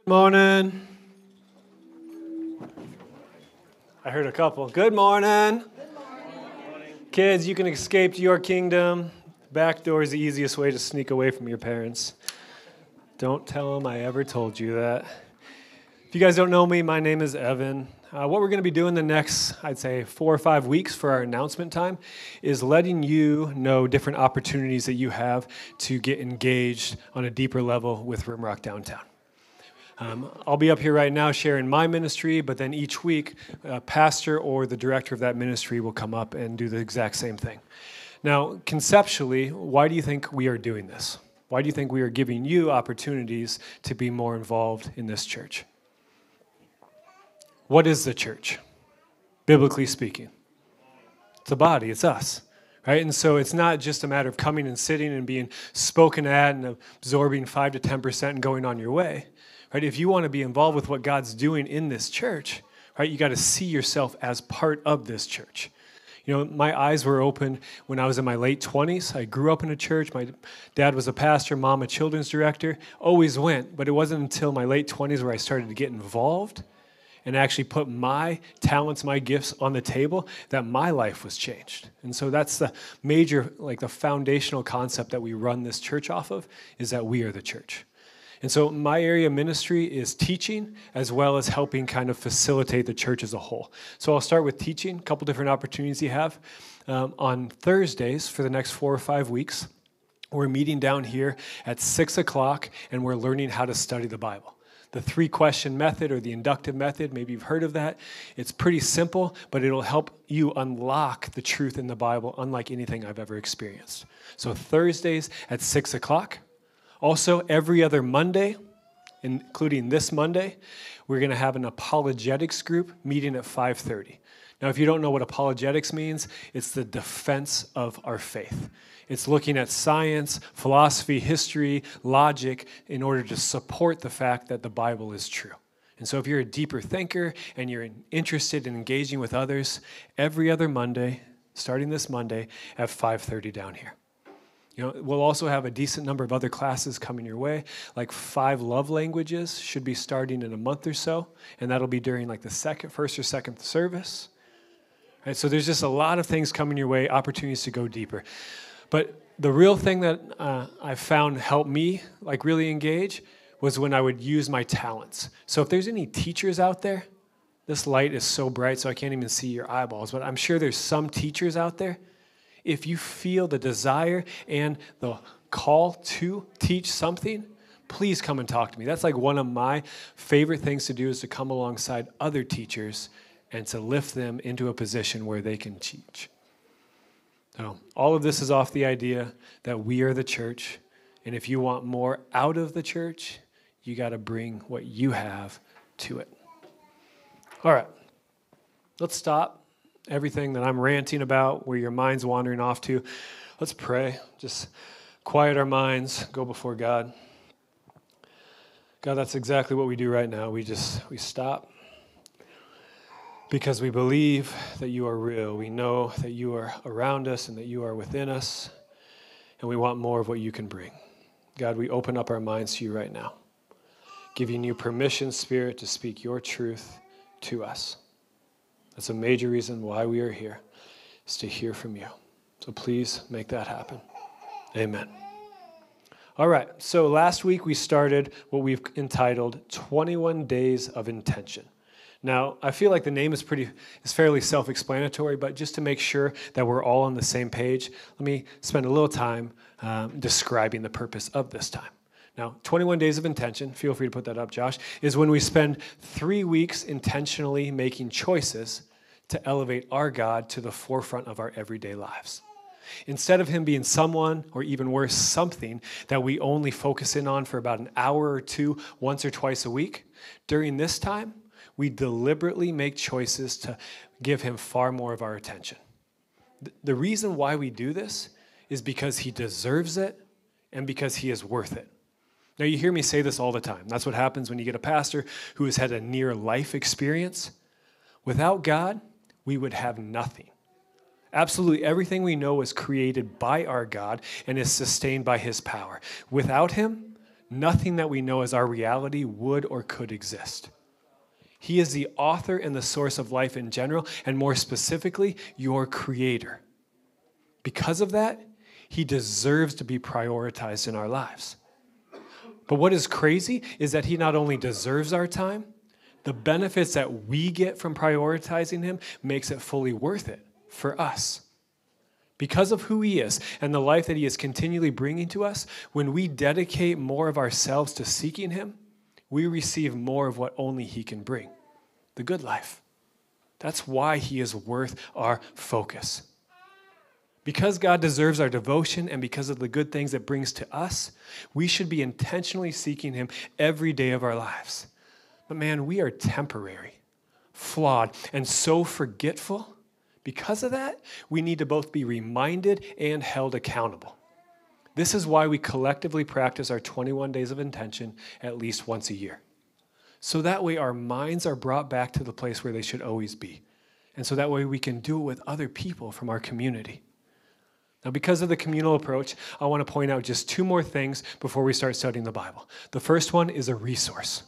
Morning. I heard a couple. Good morning. Good morning. Kids, you can escape to your kingdom. Back door is the easiest way to sneak away from your parents. Don't tell them I ever told you that. If you guys don't know me, my name is Evan. What we're going to be doing the next, I'd say, 4 or 5 weeks for our announcement time is letting you know different opportunities that you have to get engaged on a deeper level with Rimrock Downtown. I'll be up here right now sharing my ministry, but then each week, a pastor or the director of that ministry will come up and do the exact same thing. Now, conceptually, why do you think we are doing this? Why do you think we are giving you opportunities to be more involved in this church? What is the church, biblically speaking? It's a body, it's us. Right? And so it's not just a matter of coming and sitting and being spoken at and absorbing 5 to 10% and going on your way. Right? If you want to be involved with what God's doing in this church, right, you got to see yourself as part of this church. You know, my eyes were open when I was in my late 20s. I grew up in a church. My dad was a pastor, mom a children's director. Always went, but it wasn't until my late 20s where I started to get involved and actually put my talents, my gifts on the table, that my life was changed. And so that's the major, the foundational concept that we run this church off of, is that we are the church. And so my area of ministry is teaching as well as helping kind of facilitate the church as a whole. So I'll start with teaching, a couple different opportunities you have. On Thursdays for the next 4 or 5 weeks, we're meeting down here at 6 o'clock, and we're learning how to study the Bible. The 3-question method or the inductive method, maybe you've heard of that. It's pretty simple, but it'll help you unlock the truth in the Bible unlike anything I've ever experienced. So Thursdays at 6 o'clock. Also, every other Monday, including this Monday, we're going to have an apologetics group meeting at 5:30. Now, if you don't know what apologetics means, it's the defense of our faith. It's looking at science, philosophy, history, logic in order to support the fact that the Bible is true. And so if you're a deeper thinker and you're interested in engaging with others, every other Monday, starting this Monday, at 5:30 down here. You know, we'll also have a decent number of other classes coming your way, like 5 love languages should be starting in a month or so, and that'll be during the first or second service. Right, so there's just a lot of things coming your way, opportunities to go deeper. But the real thing that I found helped me really engage was when I would use my talents. So if there's any teachers out there, this light is so bright so I can't even see your eyeballs, but I'm sure there's some teachers out there. If you feel the desire and the call to teach something, please come and talk to me. That's one of my favorite things to do, is to come alongside other teachers and to lift them into a position where they can teach. So all of this is off the idea that we are the church, and if you want more out of the church, you got to bring what you have to it. All right, let's stop everything that I'm ranting about, where your mind's wandering off to. Let's pray. Just quiet our minds, go before God. God, that's exactly what we do right now. We stop because we believe that you are real. We know that you are around us and that you are within us, and we want more of what you can bring. God, we open up our minds to you right now, giving you permission, Spirit, to speak your truth to us. That's a major reason why we are here, is to hear from you. So please make that happen. Amen. All right, so last week we started what we've entitled 21 Days of Intention. Now, I feel like the name is fairly self-explanatory, but just to make sure that we're all on the same page, let me spend a little time describing the purpose of this time. Now, 21 Days of Intention, feel free to put that up, Josh, is when we spend 3 weeks intentionally making choices to elevate our God to the forefront of our everyday lives. Instead of him being someone, or even worse, something that we only focus in on for about an hour or two, once or twice a week, during this time, we deliberately make choices to give him far more of our attention. The reason why we do this is because he deserves it and because he is worth it. Now, you hear me say this all the time. That's what happens when you get a pastor who has had a near-life experience. Without God, we would have nothing. Absolutely everything we know is created by our God and is sustained by his power. Without him, nothing that we know as our reality would or could exist. He is the author and the source of life in general, and more specifically, your creator. Because of that, he deserves to be prioritized in our lives. But what is crazy is that he not only deserves our time, the benefits that we get from prioritizing him makes it fully worth it for us. Because of who he is and the life that he is continually bringing to us, when we dedicate more of ourselves to seeking him, we receive more of what only he can bring, the good life. That's why he is worth our focus. Because God deserves our devotion and because of the good things it brings to us, we should be intentionally seeking him every day of our lives. But man, we are temporary, flawed, and so forgetful. Because of that, we need to both be reminded and held accountable. This is why we collectively practice our 21 days of intention at least once a year. So that way our minds are brought back to the place where they should always be. And so that way we can do it with other people from our community. Now, because of the communal approach, I want to point out just two more things before we start studying the Bible. The first one is a resource.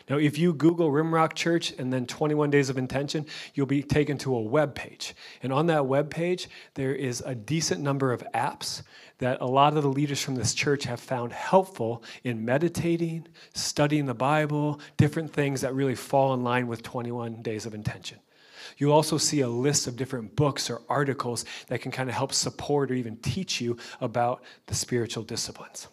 Now, if you Google Rimrock Church and then 21 Days of Intention, you'll be taken to a web page. And on that web page, there is a decent number of apps that a lot of the leaders from this church have found helpful in meditating, studying the Bible, different things that really fall in line with 21 Days of Intention. You'll also see a list of different books or articles that can kind of help support or even teach you about the spiritual disciplines.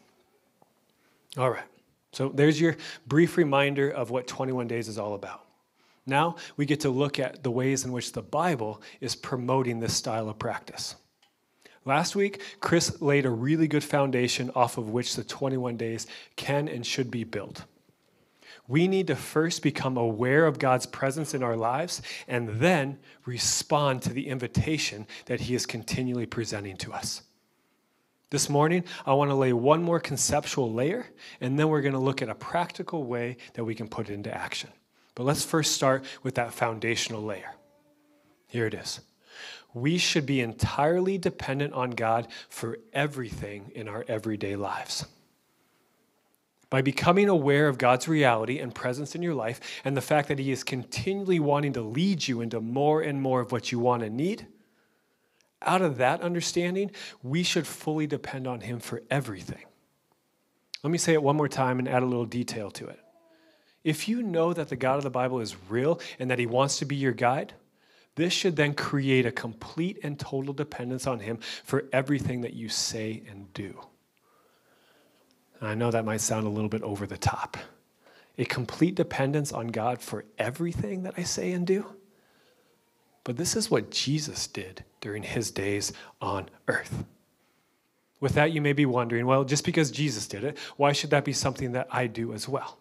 All right, so there's your brief reminder of what 21 Days is all about. Now we get to look at the ways in which the Bible is promoting this style of practice. Last week, Chris laid a really good foundation off of which the 21 days can and should be built. We need to first become aware of God's presence in our lives and then respond to the invitation that he is continually presenting to us. This morning, I want to lay one more conceptual layer, and then we're going to look at a practical way that we can put it into action. But let's first start with that foundational layer. Here it is. We should be entirely dependent on God for everything in our everyday lives. By becoming aware of God's reality and presence in your life and the fact that he is continually wanting to lead you into more and more of what you want and need, out of that understanding, we should fully depend on him for everything. Let me say it one more time and add a little detail to it. If you know that the God of the Bible is real and that he wants to be your guide, this should then create a complete and total dependence on him for everything that you say and do. I know that might sound a little bit over the top. A complete dependence on God for everything that I say and do? But this is what Jesus did during his days on earth. With that, you may be wondering, well, just because Jesus did it, why should that be something that I do as well?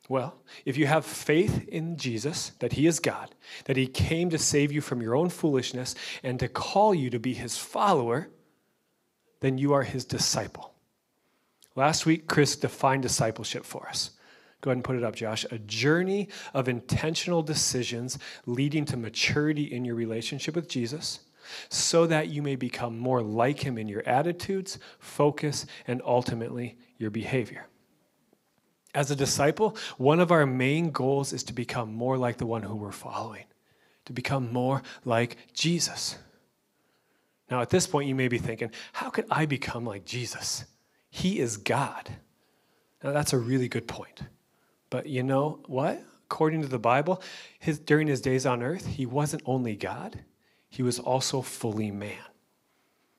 Well, if you have faith in Jesus, that he is God, that he came to save you from your own foolishness and to call you to be his follower, then you are his disciple. Last week, Chris defined discipleship for us. Go ahead and put it up, Josh. A journey of intentional decisions leading to maturity in your relationship with Jesus so that you may become more like him in your attitudes, focus, and ultimately your behavior. As a disciple, one of our main goals is to become more like the one who we're following, to become more like Jesus. Now, at this point, you may be thinking, how could I become like Jesus? He is God. Now, that's a really good point. But you know what? According to the Bible, during his days on earth, he wasn't only God, he was also fully man.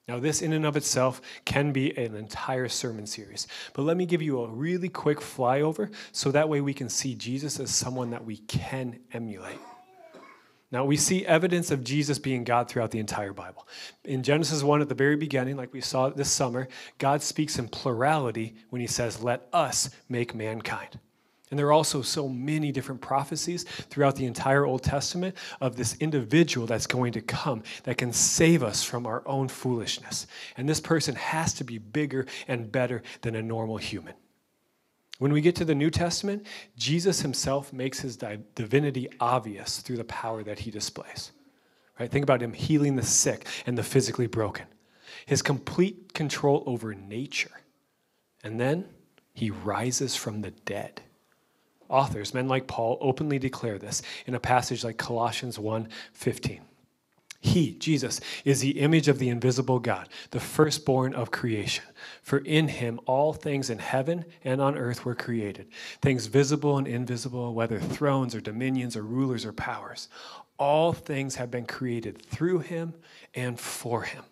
Now, this in and of itself can be an entire sermon series. But let me give you a really quick flyover so that way we can see Jesus as someone that we can emulate. Now, we see evidence of Jesus being God throughout the entire Bible. In Genesis 1 at the very beginning, like we saw this summer, God speaks in plurality when he says, "Let us make mankind." And there are also so many different prophecies throughout the entire Old Testament of this individual that's going to come that can save us from our own foolishness. And this person has to be bigger and better than a normal human. When we get to the New Testament, Jesus himself makes his divinity obvious through the power that he displays. Right? Think about him healing the sick and the physically broken. His complete control over nature. And then he rises from the dead. Authors, men like Paul, openly declare this in a passage like Colossians 1:15. He, Jesus, is the image of the invisible God, the firstborn of creation. For in him all things in heaven and on earth were created, things visible and invisible, whether thrones or dominions or rulers or powers. All things have been created through him and for him.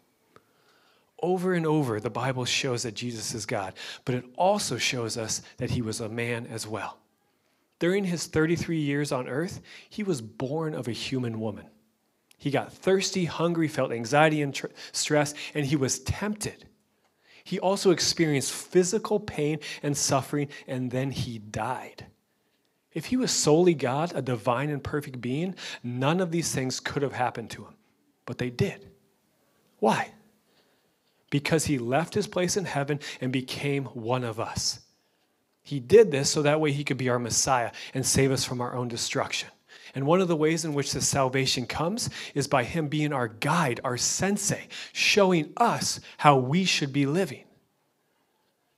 Over and over, the Bible shows that Jesus is God, but it also shows us that he was a man as well. During his 33 years on earth, he was born of a human woman. He got thirsty, hungry, felt anxiety and stress, and he was tempted. He also experienced physical pain and suffering, and then he died. If he was solely God, a divine and perfect being, none of these things could have happened to him, but they did. Why? Because he left his place in heaven and became one of us. He did this so that way he could be our Messiah and save us from our own destruction. And one of the ways in which this salvation comes is by him being our guide, our sensei, showing us how we should be living.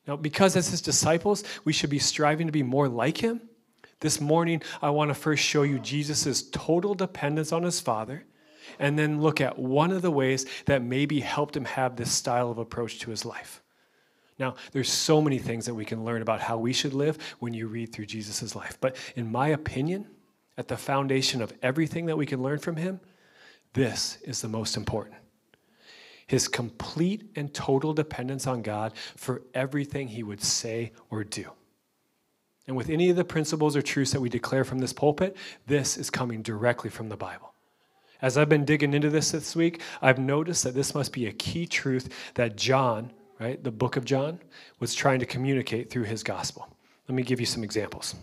Now, because as his disciples, we should be striving to be more like him, this morning I want to first show you Jesus' total dependence on his Father, and then look at one of the ways that maybe helped him have this style of approach to his life. Now, there's so many things that we can learn about how we should live when you read through Jesus' life. But in my opinion, at the foundation of everything that we can learn from him, this is the most important. His complete and total dependence on God for everything he would say or do. And with any of the principles or truths that we declare from this pulpit, this is coming directly from the Bible. As I've been digging into this week, I've noticed that this must be a key truth that John, right, the book of John, was trying to communicate through his gospel. Let me give you some examples.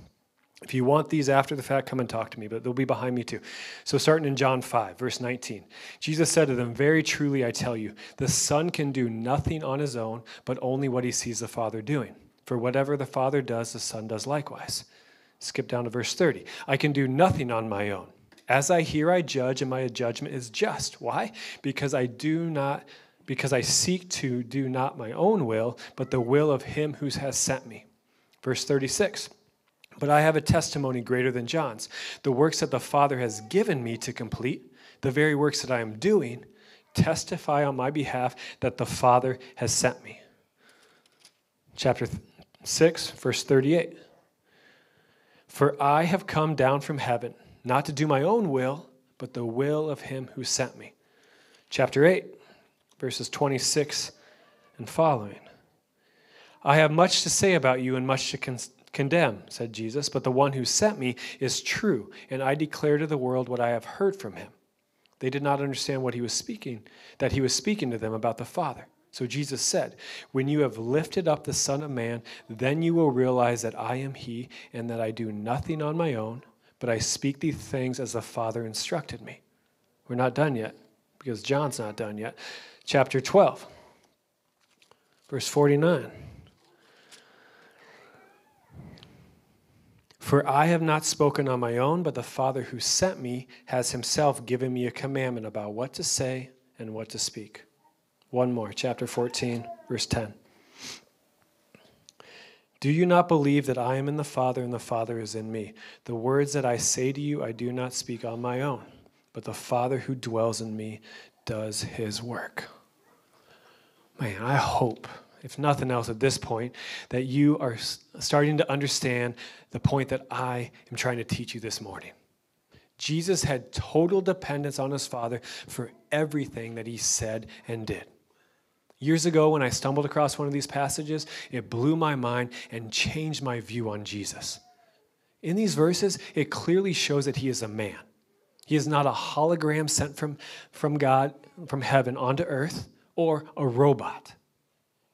If you want these after the fact, come and talk to me, but they'll be behind me too. So starting in John 5, verse 19, Jesus said to them, "Very truly I tell you, the Son can do nothing on his own, but only what he sees the Father doing. For whatever the Father does, the Son does likewise." Skip down to verse 30. "I can do nothing on my own. As I hear, I judge, and my judgment is just." Why? Because I seek to do not my own will, but the will of him who has sent me. Verse 36. "But I have a testimony greater than John's. The works that the Father has given me to complete, the very works that I am doing, testify on my behalf that the Father has sent me." Chapter 6, verse 38. "For I have come down from heaven, not to do my own will, but the will of him who sent me." Chapter 8, verses 26 and following. "I have much to say about you and much to condemn," said Jesus, "but the one who sent me is true, and I declare to the world what I have heard from him." They did not understand what he was speaking, that he was speaking to them about the Father. So Jesus said, "When you have lifted up the Son of Man, then you will realize that I am he, and that I do nothing on my own, but I speak these things as the Father instructed me." We're not done yet, because John's not done yet. Chapter 12, verse 49. "For I have not spoken on my own, but the Father who sent me has himself given me a commandment about what to say and what to speak." One more, chapter 14, verse 10. "Do you not believe that I am in the Father and the Father is in me? The words that I say to you I do not speak on my own, but the Father who dwells in me does his work." Man, I hope, if nothing else at this point, that you are starting to understand the point that I am trying to teach you this morning. Jesus had total dependence on his Father for everything that he said and did. Years ago, when I stumbled across one of these passages, it blew my mind and changed my view on Jesus. In these verses, it clearly shows that he is a man. He is not a hologram sent from God, from heaven onto earth, or a robot.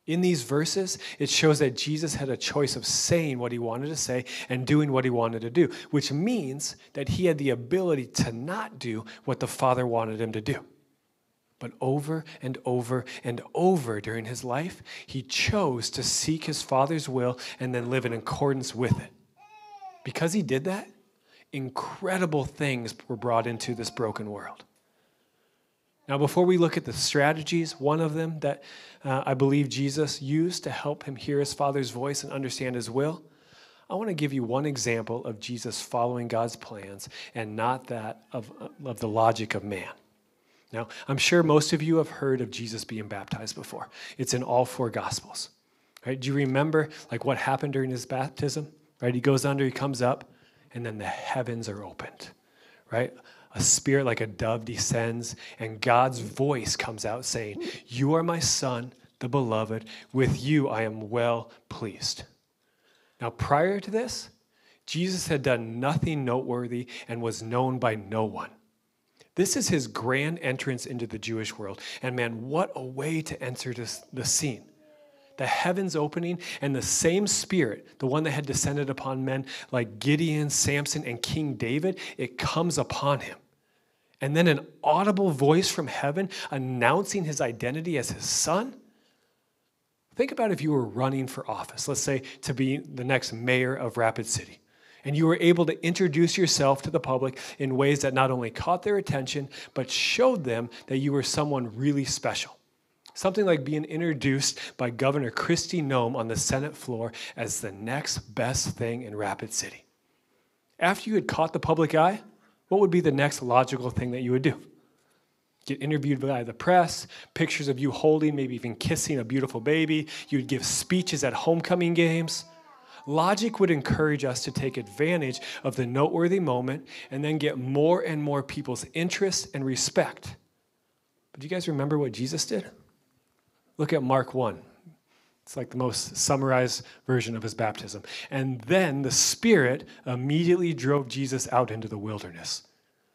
In these verses, it shows that Jesus had a choice of saying what he wanted to say and doing what he wanted to do, which means that he had the ability to not do what the Father wanted him to do. But over and over and over during his life, he chose to seek his Father's will and then live in accordance with it. Because he did that, incredible things were brought into this broken world. Now, before we look at the strategies, one of them that I believe Jesus used to help him hear his Father's voice and understand his will, I want to give you one example of Jesus following God's plans and not that of the logic of man. Now, I'm sure most of you have heard of Jesus being baptized before. It's in all four Gospels. Right? Do you remember what happened during his baptism? Right? He goes under, he comes up, and then the heavens are opened. Right? A spirit like a dove descends, and God's voice comes out saying, "You are my son, the beloved. With you I am well pleased." Now, prior to this, Jesus had done nothing noteworthy and was known by no one. This is his grand entrance into the Jewish world. And man, what a way to enter the scene. The heavens opening, and the same spirit, the one that had descended upon men like Gideon, Samson, and King David, it comes upon him. And then an audible voice from heaven announcing his identity as his son. Think about if you were running for office, let's say to be the next mayor of Rapid City, and you were able to introduce yourself to the public in ways that not only caught their attention, but showed them that you were someone really special. Something like being introduced by Governor Kristi Noem on the Senate floor as the next best thing in Rapid City. After you had caught the public eye, what would be the next logical thing that you would do? Get interviewed by the press, pictures of you holding, maybe even kissing a beautiful baby. You'd give speeches at homecoming games. Logic would encourage us to take advantage of the noteworthy moment and then get more and more people's interest and respect. But do you guys remember what Jesus did? Look at Mark 1. It's like the most summarized version of his baptism. And then the Spirit immediately drove Jesus out into the wilderness.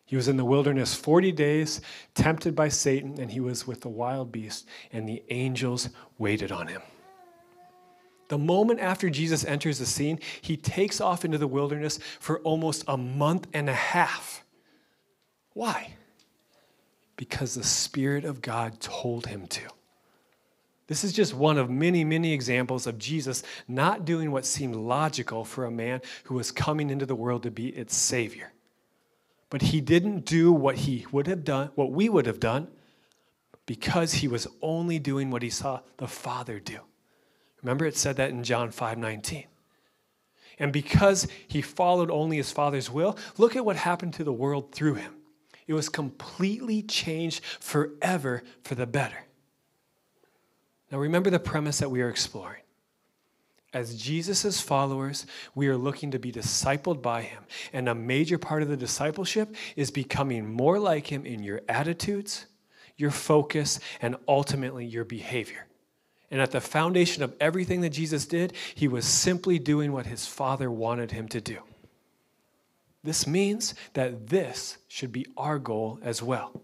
He was in the wilderness 40 days, tempted by Satan, and he was with the wild beast, and the angels waited on him. The moment after Jesus enters the scene, he takes off into the wilderness for almost a month and a half. Why? Because the Spirit of God told him to. This is just one of many, many examples of Jesus not doing what seemed logical for a man who was coming into the world to be its Savior. But he didn't do what he would have done, what we would have done, because he was only doing what he saw the Father do. Remember, it said that in John 5:19. And because he followed only his Father's will, look at what happened to the world through him. It was completely changed forever for the better. Now remember the premise that we are exploring. As Jesus' followers, we are looking to be discipled by him. And a major part of the discipleship is becoming more like him in your attitudes, your focus, and ultimately your behavior. And at the foundation of everything that Jesus did, he was simply doing what his Father wanted him to do. This means that this should be our goal as well.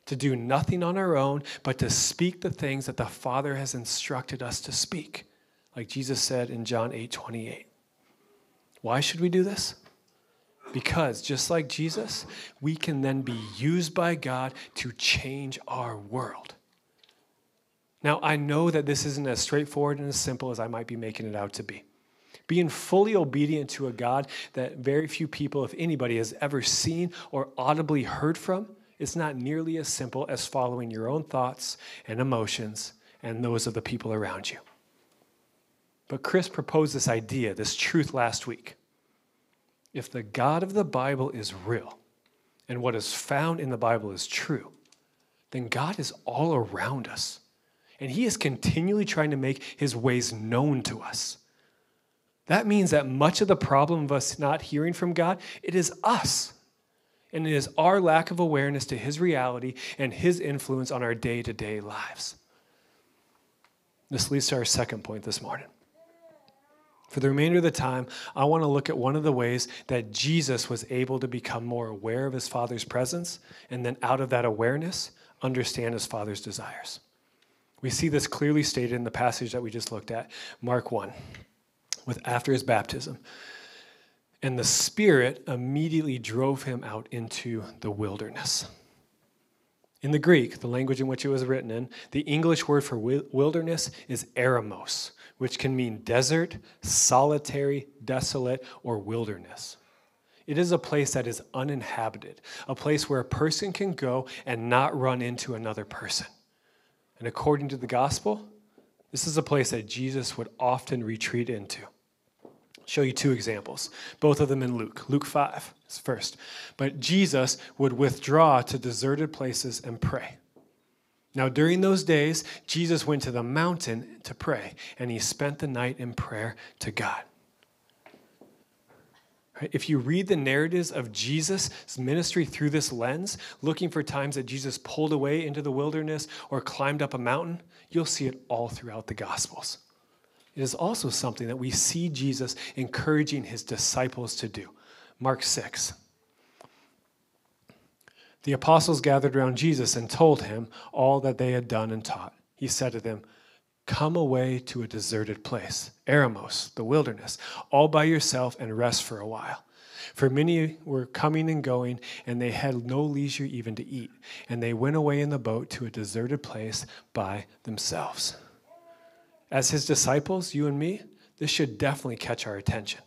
To do nothing on our own, but to speak the things that the Father has instructed us to speak, like Jesus said in John 8:28. Why should we do this? Because just like Jesus, we can then be used by God to change our world. Now, I know that this isn't as straightforward and as simple as I might be making it out to be. Being fully obedient to a God that very few people, if anybody, has ever seen or audibly heard from, it's not nearly as simple as following your own thoughts and emotions and those of the people around you. But Chris proposed this idea, this truth last week. If the God of the Bible is real and what is found in the Bible is true, then God is all around us. And he is continually trying to make his ways known to us. That means that much of the problem of us not hearing from God, it is us. And it is our lack of awareness to his reality and his influence on our day-to-day lives. This leads to our second point this morning. For the remainder of the time, I want to look at one of the ways that Jesus was able to become more aware of his Father's presence, and then out of that awareness, understand his Father's desires. We see this clearly stated in the passage that we just looked at, Mark 1, after his baptism. And the Spirit immediately drove him out into the wilderness. In the Greek, the language in which it was written in, the English word for wilderness is eremos, which can mean desert, solitary, desolate, or wilderness. It is a place that is uninhabited, a place where a person can go and not run into another person. And according to the gospel, this is a place that Jesus would often retreat into. I'll show you two examples, both of them in Luke. Luke 5 is first. But Jesus would withdraw to deserted places and pray. Now, during those days, Jesus went to the mountain to pray, and he spent the night in prayer to God. If you read the narratives of Jesus' ministry through this lens, looking for times that Jesus pulled away into the wilderness or climbed up a mountain, you'll see it all throughout the Gospels. It is also something that we see Jesus encouraging his disciples to do. Mark 6. The apostles gathered around Jesus and told him all that they had done and taught. He said to them, "Come away to a deserted place, Eremos, the wilderness, all by yourself and rest for a while." For many were coming and going, and they had no leisure even to eat. And they went away in the boat to a deserted place by themselves. As his disciples, you and me, this should definitely catch our attention.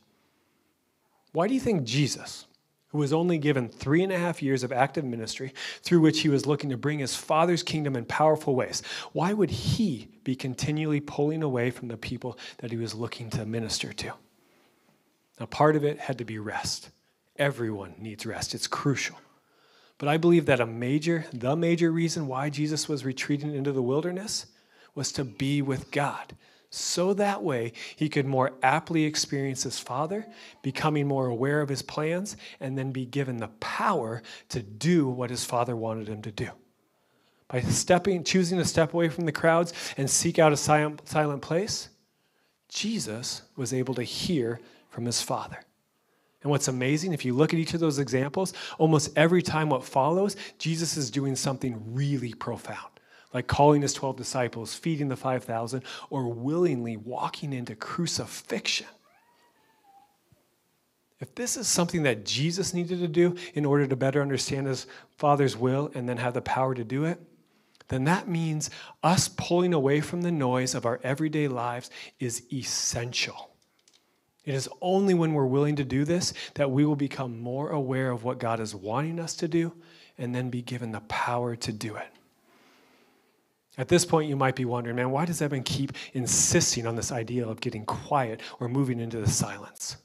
Why do you think Jesus, who was only given 3.5 years of active ministry through which he was looking to bring his Father's kingdom in powerful ways, why would he be continually pulling away from the people that he was looking to minister to? Now, part of it had to be rest. Everyone needs rest. It's crucial. But I believe that the major reason why Jesus was retreating into the wilderness was to be with God. So that way he could more aptly experience his Father, becoming more aware of his plans, and then be given the power to do what his Father wanted him to do. By choosing to step away from the crowds and seek out a silent place, Jesus was able to hear from his Father. And what's amazing, if you look at each of those examples, almost every time what follows, Jesus is doing something really profound, like calling his 12 disciples, feeding the 5,000, or willingly walking into crucifixion. If this is something that Jesus needed to do in order to better understand his Father's will and then have the power to do it, then that means us pulling away from the noise of our everyday lives is essential. It is only when we're willing to do this that we will become more aware of what God is wanting us to do and then be given the power to do it. At this point, you might be wondering, man, why does Evan keep insisting on this idea of getting quiet or moving into the silence?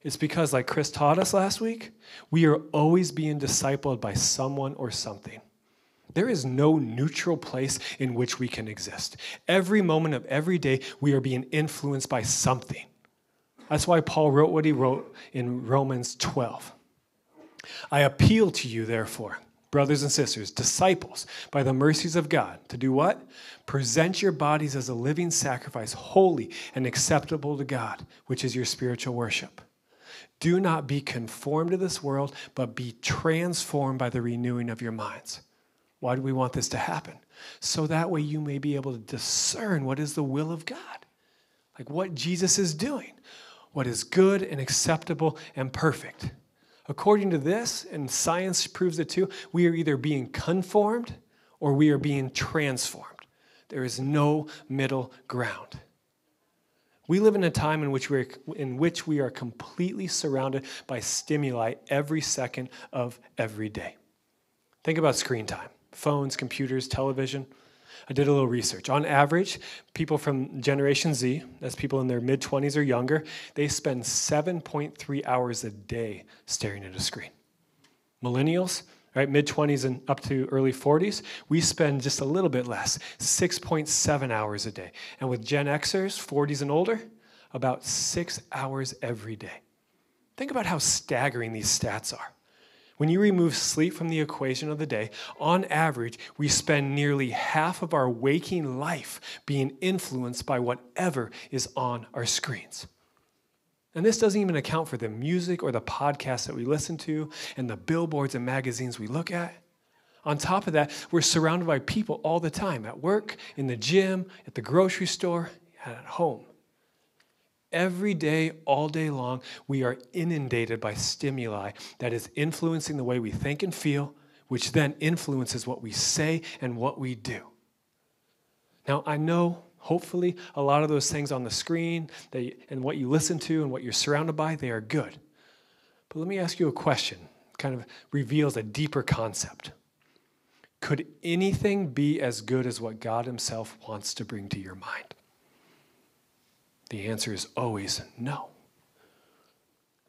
It's because, like Chris taught us last week, we are always being discipled by someone or something. There is no neutral place in which we can exist. Every moment of every day, we are being influenced by something. That's why Paul wrote what he wrote in Romans 12. I appeal to you, therefore, brothers and sisters, disciples, by the mercies of God, to do what? Present your bodies as a living sacrifice, holy and acceptable to God, which is your spiritual worship. Do not be conformed to this world, but be transformed by the renewing of your minds. Why do we want this to happen? So that way you may be able to discern what is the will of God, like what Jesus is doing, what is good and acceptable and perfect. According to this, and science proves it too, we are either being conformed or we are being transformed. There is no middle ground. We live in a time in which we are completely surrounded by stimuli every second of every day. Think about screen time, phones, computers, television. I did a little research. On average, people from Generation Z, that's people in their mid-20s or younger, they spend 7.3 hours a day staring at a screen. Millennials, right, mid-20s and up to early 40s, we spend just a little bit less, 6.7 hours a day. And with Gen Xers, 40s and older, about 6 hours every day. Think about how staggering these stats are. When you remove sleep from the equation of the day, on average, we spend nearly half of our waking life being influenced by whatever is on our screens. And this doesn't even account for the music or the podcasts that we listen to and the billboards and magazines we look at. On top of that, we're surrounded by people all the time, at work, in the gym, at the grocery store, and at home. Every day, all day long, we are inundated by stimuli that is influencing the way we think and feel, which then influences what we say and what we do. Now, I know, hopefully, a lot of those things on the screen and what you listen to and what you're surrounded by, they are good. But let me ask you a question. It kind of reveals a deeper concept. Could anything be as good as what God himself wants to bring to your mind? The answer is always no.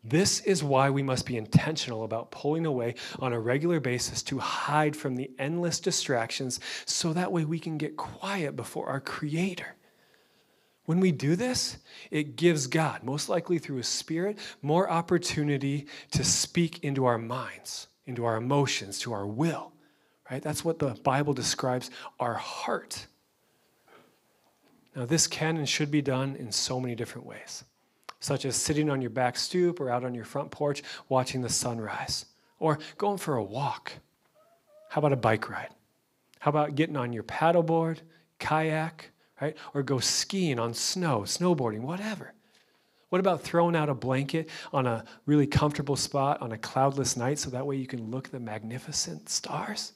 This is why we must be intentional about pulling away on a regular basis to hide from the endless distractions so that way we can get quiet before our Creator. When we do this, it gives God, most likely through His Spirit, more opportunity to speak into our minds, into our emotions, to our will. Right? That's what the Bible describes our heart. Now, this can and should be done in so many different ways, such as sitting on your back stoop or out on your front porch watching the sunrise, or going for a walk. How about a bike ride? How about getting on your paddleboard, kayak, right? Or go skiing on snow, snowboarding, whatever. What about throwing out a blanket on a really comfortable spot on a cloudless night so that way you can look at the magnificent stars?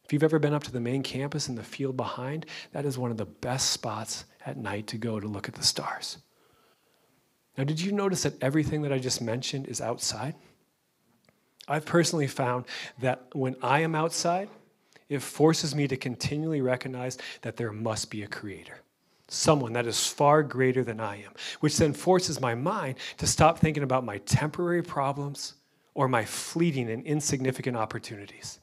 If you've ever been up to the main campus in the field behind, that is one of the best spots at night to go to look at the stars. Now, did you notice that everything that I just mentioned is outside? I've personally found that when I am outside, it forces me to continually recognize that there must be a creator, someone that is far greater than I am, which then forces my mind to stop thinking about my temporary problems or my fleeting and insignificant opportunities.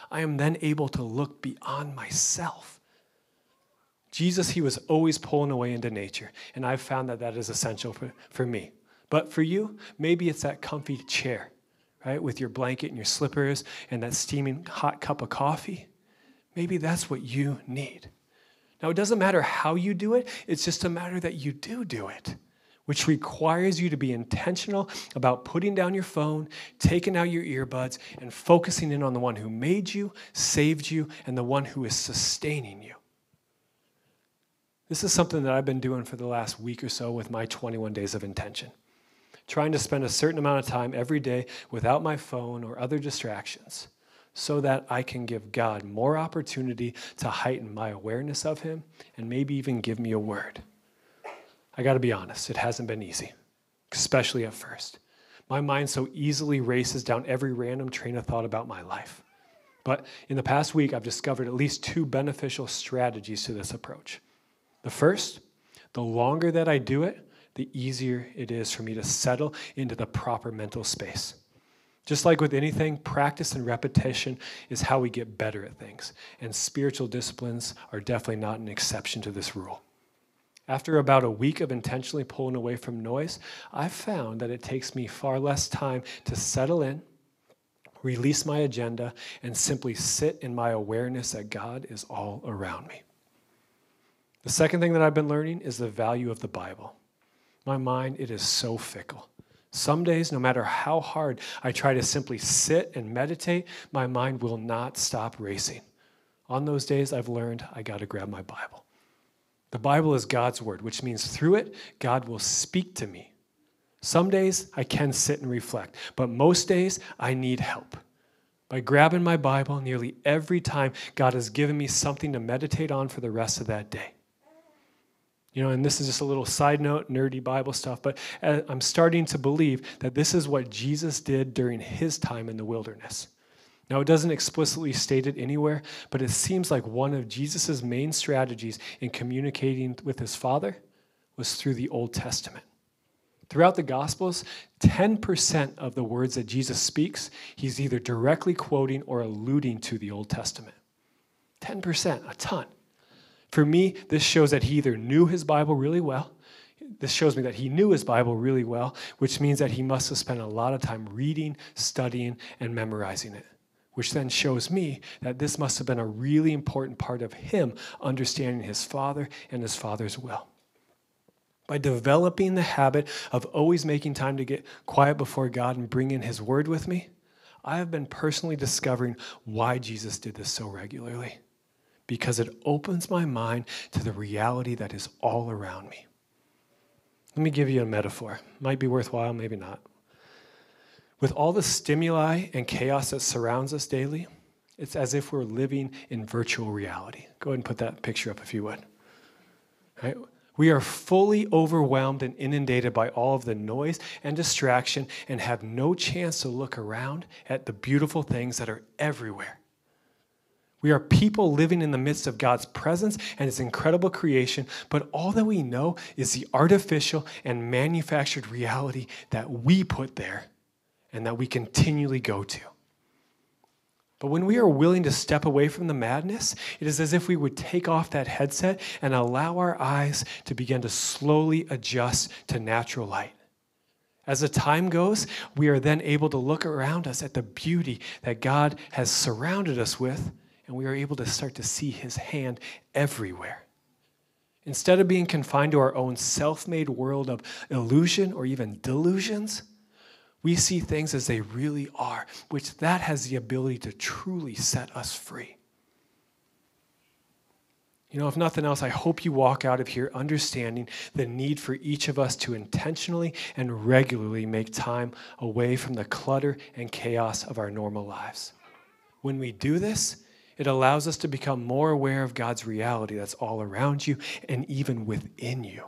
I am then able to look beyond myself. Jesus, he was always pulling away into nature, and I've found that that is essential for me. But for you, maybe it's that comfy chair, right, with your blanket and your slippers and that steaming hot cup of coffee. Maybe that's what you need. Now, it doesn't matter how you do it. It's just a matter that you do it, which requires you to be intentional about putting down your phone, taking out your earbuds, and focusing in on the one who made you, saved you, and the one who is sustaining you. This is something that I've been doing for the last week or so with my 21 days of intention, trying to spend a certain amount of time every day without my phone or other distractions so that I can give God more opportunity to heighten my awareness of him and maybe even give me a word. I got to be honest, it hasn't been easy, especially at first. My mind so easily races down every random train of thought about my life. But in the past week, I've discovered at least 2 beneficial strategies to this approach. The first, the longer that I do it, the easier it is for me to settle into the proper mental space. Just like with anything, practice and repetition is how we get better at things, and spiritual disciplines are definitely not an exception to this rule. After about a week of intentionally pulling away from noise, I've found that it takes me far less time to settle in, release my agenda, and simply sit in my awareness that God is all around me. The second thing that I've been learning is the value of the Bible. My mind, it is so fickle. Some days, no matter how hard I try to simply sit and meditate, my mind will not stop racing. On those days, I've learned I got to grab my Bible. The Bible is God's word, which means through it, God will speak to me. Some days, I can sit and reflect, but most days, I need help. By grabbing my Bible, nearly every time, God has given me something to meditate on for the rest of that day. You know, and this is just a little side note, nerdy Bible stuff, but I'm starting to believe that this is what Jesus did during his time in the wilderness. Now, it doesn't explicitly state it anywhere, but it seems like one of Jesus' main strategies in communicating with his Father was through the Old Testament. Throughout the Gospels, 10% of the words that Jesus speaks, he's either directly quoting or alluding to the Old Testament. 10%, a ton. For me, this shows that he either knew his Bible really well. This shows me that he knew his Bible really well, which means that he must have spent a lot of time reading, studying, and memorizing it, which then shows me that this must have been a really important part of him understanding his Father and his Father's will. By developing the habit of always making time to get quiet before God and bring in his word with me, I have been personally discovering why Jesus did this so regularly. Because it opens my mind to the reality that is all around me. Let me give you a metaphor. Might be worthwhile, maybe not. With all the stimuli and chaos that surrounds us daily, it's as if we're living in virtual reality. Go ahead and put that picture up if you would. Right? We are fully overwhelmed and inundated by all of the noise and distraction and have no chance to look around at the beautiful things that are everywhere. We are people living in the midst of God's presence and His incredible creation, but all that we know is the artificial and manufactured reality that we put there and that we continually go to. But when we are willing to step away from the madness, it is as if we would take off that headset and allow our eyes to begin to slowly adjust to natural light. As the time goes, we are then able to look around us at the beauty that God has surrounded us with, and we are able to start to see His hand everywhere. Instead of being confined to our own self-made world of illusion or even delusions, we see things as they really are, which that has the ability to truly set us free. You know, if nothing else, I hope you walk out of here understanding the need for each of us to intentionally and regularly make time away from the clutter and chaos of our normal lives. When we do this, it allows us to become more aware of God's reality that's all around you and even within you.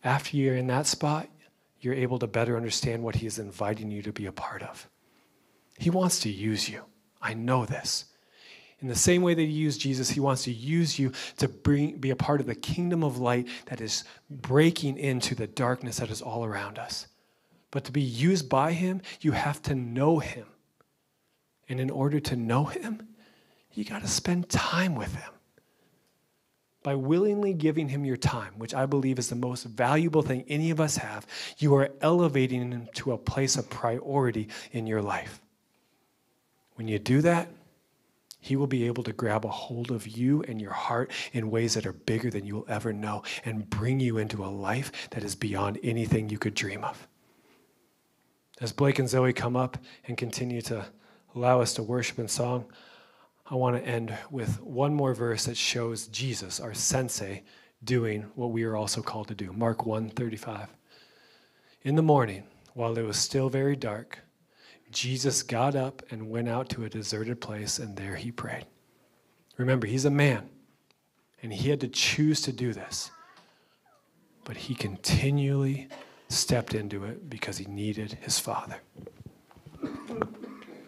After you're in that spot, you're able to better understand what He is inviting you to be a part of. He wants to use you. I know this. In the same way that He used Jesus, He wants to use you to be a part of the kingdom of light that is breaking into the darkness that is all around us. But to be used by Him, you have to know Him. And in order to know Him, you got to spend time with Him. By willingly giving Him your time, which I believe is the most valuable thing any of us have, you are elevating Him to a place of priority in your life. When you do that, He will be able to grab a hold of you and your heart in ways that are bigger than you will ever know and bring you into a life that is beyond anything you could dream of. As Blake and Zoe come up and continue to allow us to worship in song, I want to end with one more verse that shows Jesus, our sensei, doing what we are also called to do. Mark 1:35. In the morning, while it was still very dark, Jesus got up and went out to a deserted place, and there He prayed. Remember, He's a man, and He had to choose to do this. But He continually stepped into it because He needed His Father.